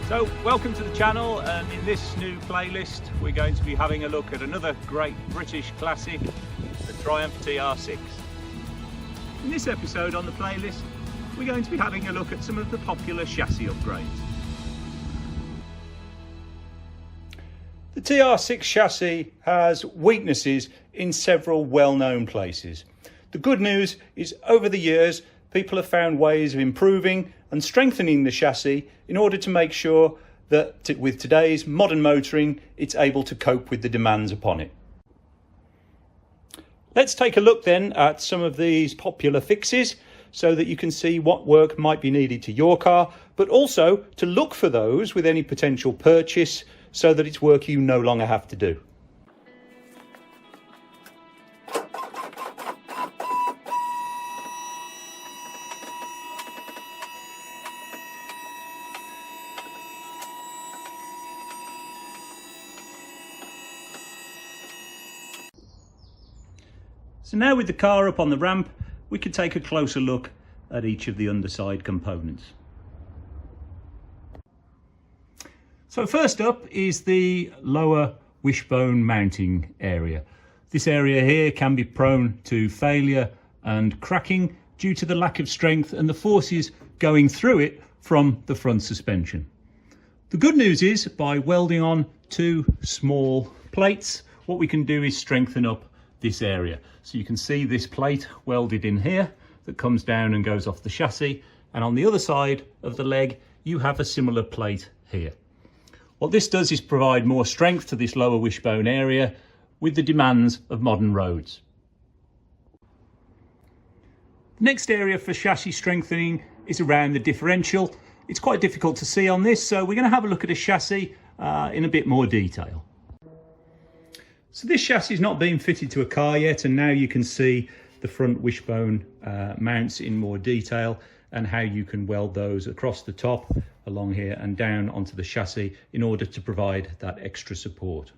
So welcome to the channel, and in this new playlist we're going to be having a look at another great British classic, the Triumph TR6. In this episode on the playlist we're going to be having a look at some of the popular chassis upgrades. The TR6 chassis has weaknesses in several well-known places. The good news is over the years people have found ways of improving and strengthening the chassis in order to make sure that with today's modern motoring it's able to cope with the demands upon it. Let's take a look then at some of these popular fixes so that you can see what work might be needed to your car, but also to look for those with any potential purchase so that it's work you no longer have to do. So now with the car up on the ramp, we can take a closer look at each of the underside components. So first up is the lower wishbone mounting area. This area here can be prone to failure and cracking due to the lack of strength and the forces going through it from the front suspension. The good news is by welding on two small plates, what we can do is strengthen up this area. So you can see this plate welded in here that comes down and goes off the chassis, and on the other side of the leg you have a similar plate here. What this does is provide more strength to this lower wishbone area with the demands of modern roads. Next area for chassis strengthening is around the differential. It's quite difficult to see on this, so we're going to have a look at a chassis in a bit more detail. So this chassis is not being fitted to a car yet, and now you can see the front wishbone mounts in more detail and how you can weld those across the top, along here and down onto the chassis in order to provide that extra support.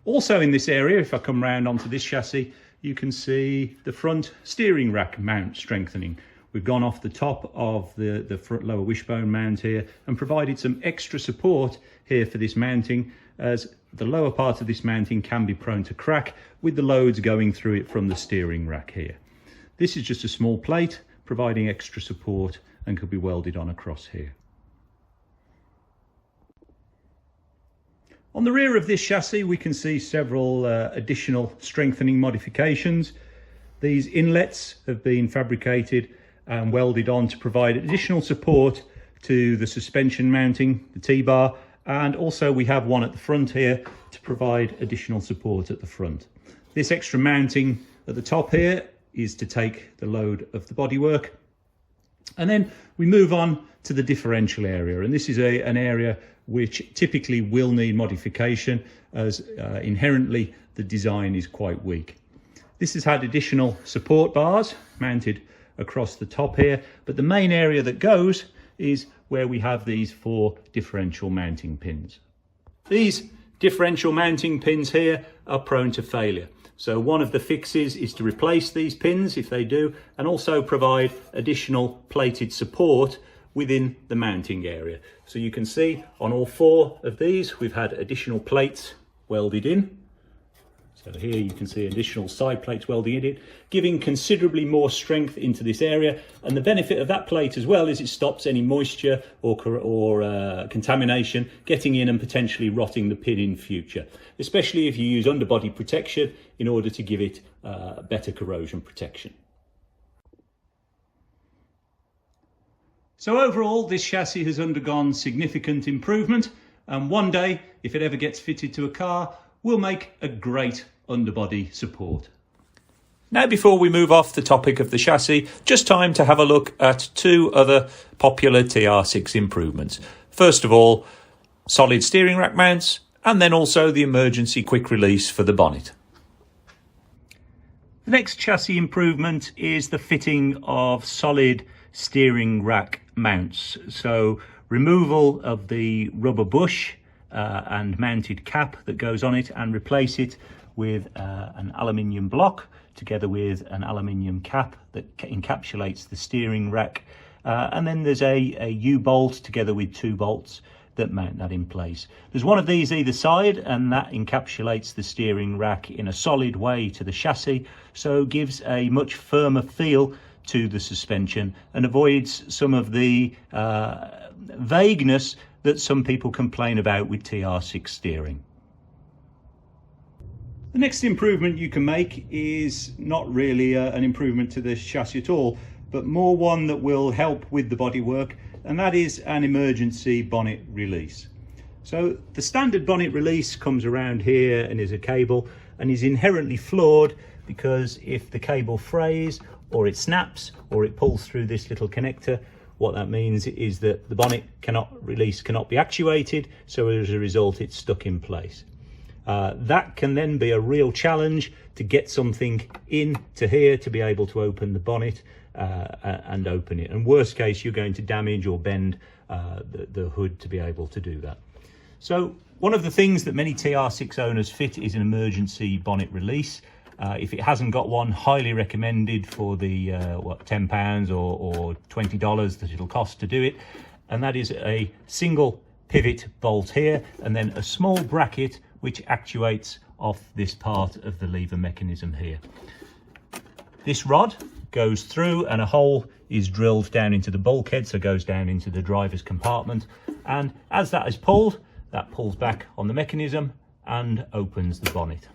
Also in this area, if I come round onto this chassis, you can see the front steering rack mount strengthening. We've gone off the top of the front lower wishbone mount here and provided some extra support here for this mounting, as the lower part of this mounting can be prone to crack with the loads going through it from the steering rack here. This is just a small plate providing extra support and could be welded on across here. On the rear of this chassis we can see several additional strengthening modifications. These inlets have been fabricated and welded on to provide additional support to the suspension mounting, the T-bar, and also we have one at the front here to provide additional support at the front. This extra mounting at the top here is to take the load of the bodywork. And then we move on to the differential area, and this is an area which typically will need modification, as inherently the design is quite weak. This has had additional support bars mounted across the top here, but the main area that goes is where we have these four differential mounting pins. These differential mounting pins here are prone to failure. So one of the fixes is to replace these pins if they do, and also provide additional plated support within the mounting area. So you can see on all four of these we've had additional plates welded in. So here you can see additional side plates welding in it, giving considerably more strength into this area. And the benefit of that plate as well is it stops any moisture or contamination getting in and potentially rotting the pin in future, especially if you use underbody protection in order to give it better corrosion protection. So overall, this chassis has undergone significant improvement, and one day, if it ever gets fitted to a car, will make a great underbody support. Now, before we move off the topic of the chassis, just time to have a look at two other popular TR6 improvements. First of all, solid steering rack mounts, and then also the emergency quick release for the bonnet. The next chassis improvement is the fitting of solid steering rack mounts. So removal of the rubber bush and mounted cap that goes on it, and replace it with an aluminium block together with an aluminium cap that encapsulates the steering rack, and then there's a U-bolt together with two bolts that mount that in place. There's one of these either side, and that encapsulates the steering rack in a solid way to the chassis, so gives a much firmer feel to the suspension and avoids some of the vagueness that some people complain about with TR6 steering. The next improvement you can make is not really an improvement to the chassis at all, but more one that will help with the bodywork, and that is an emergency bonnet release. So the standard bonnet release comes around here and is a cable, and is inherently flawed because if the cable frays or it snaps or it pulls through this little connector, what that means is that the bonnet cannot be actuated, so as a result it's stuck in place. That can then be a real challenge to get something into here to be able to open the bonnet and open it. And worst case, you're going to damage or bend the hood to be able to do that. So one of the things that many TR6 owners fit is an emergency bonnet release. If it hasn't got one, highly recommended for the £10 or $20 that it'll cost to do it. And that is a single pivot bolt here, and then a small bracket which actuates off this part of the lever mechanism here. This rod goes through and a hole is drilled down into the bulkhead, so it goes down into the driver's compartment, and as that is pulled, that pulls back on the mechanism and opens the bonnet.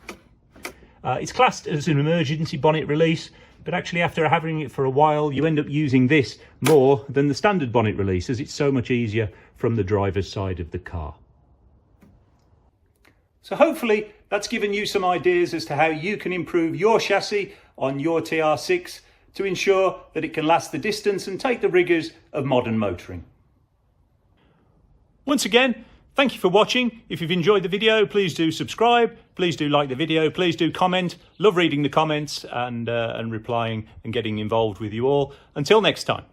It's classed as an emergency bonnet release, but actually after having it for a while you end up using this more than the standard bonnet release, as it's so much easier from the driver's side of the car. So hopefully that's given you some ideas as to how you can improve your chassis on your TR6 to ensure that it can last the distance and take the rigours of modern motoring. Once again, thank you for watching. If you've enjoyed the video, please do subscribe, please do like the video, please do comment. Love reading the comments and replying and getting involved with you all. Until next time.